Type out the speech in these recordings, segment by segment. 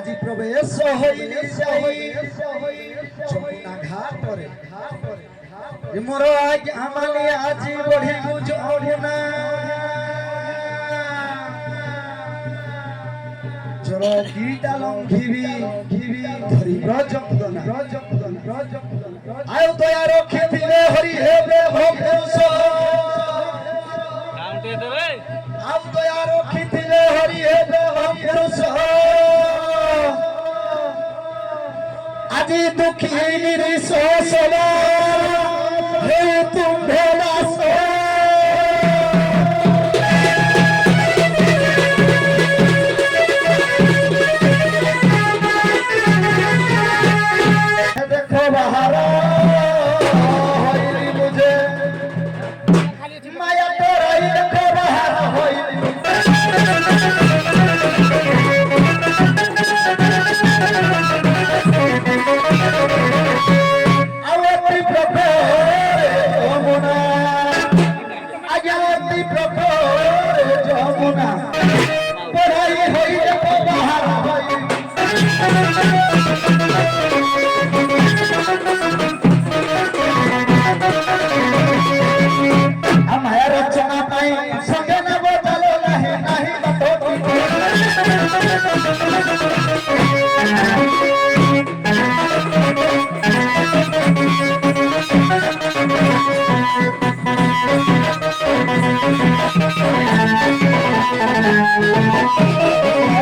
আজি প্রবেশ হইলি যাই যমুনা ঘাটরে মোর আজ আমালি আজি বঢ়িলু যমুনা জল গীতা লঙ্ঘিবি ধরিব যমুনা আয়ু দয়া রখিলে হরি হেবে ভপুষ আউ দয়া রখিলে হরি হেবে ভপুষ আজি দুঃখী নিরিশ সদা হে তুম্ভে দাস দেখো বাহারা হইলি মুঝে মায়া তোরাই দেখো বাহারা হইলি যমুনা পড়াই হইলে বাহার আমার রচনা পাই সঙ্গে না বদলো নাহি নাহি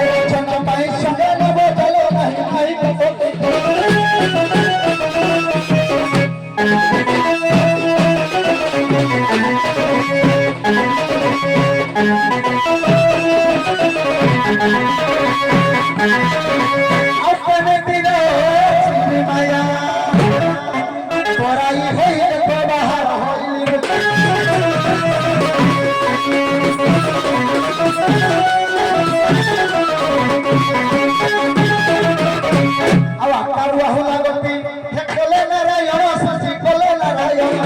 রচনা পাই সঙ্গে না বদলো নাহি নাহি अपने दिलो माया पराई होइले बाहर होइले आवा कारुआ होला गति हे कोले नारायण ससी कोले नारायण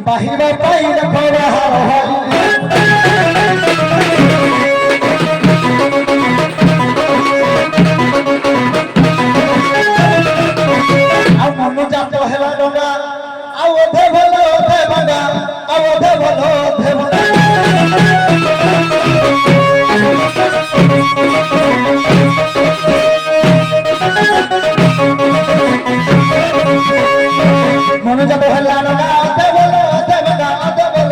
বাহিরে পাইলে বাহার হইলি ଆଉ ମନୁ ଜାତ ହେଲା ଡଙ୍ଗା ଆଉ ଅଧେ ଭଲ ଅଧେ ଭଙ୍ଗା ଆଉ ଅଧେ ଭଲ ଅଧେ ଭଙ୍ଗା ମନୁ ଜାତ ହେଲା ଡଙ୍ଗା ଅଧେ ଭଲ ଅଧେ ଭଙ୍ଗା ଅଧେ ଭଲ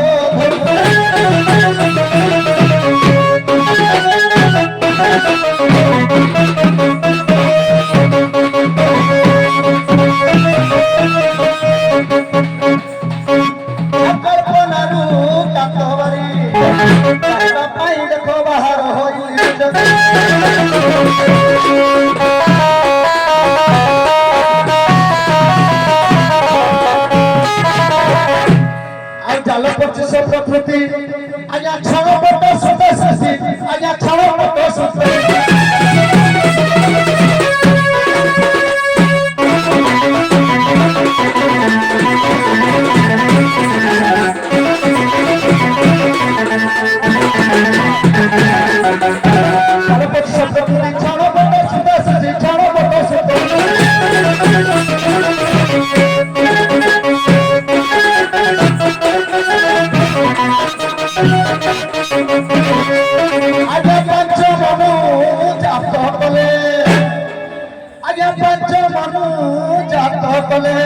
জাল পচিশ প্রকৃতি আজ্ঞা ছড় পট সুতে শশী আজ্ঞা ছড় পট সুতে জাল পচিশ প্রকৃতি ছড় পট সুতে শশী ছড় পট সুতে আগে পঞ্চ মানু জাত কলে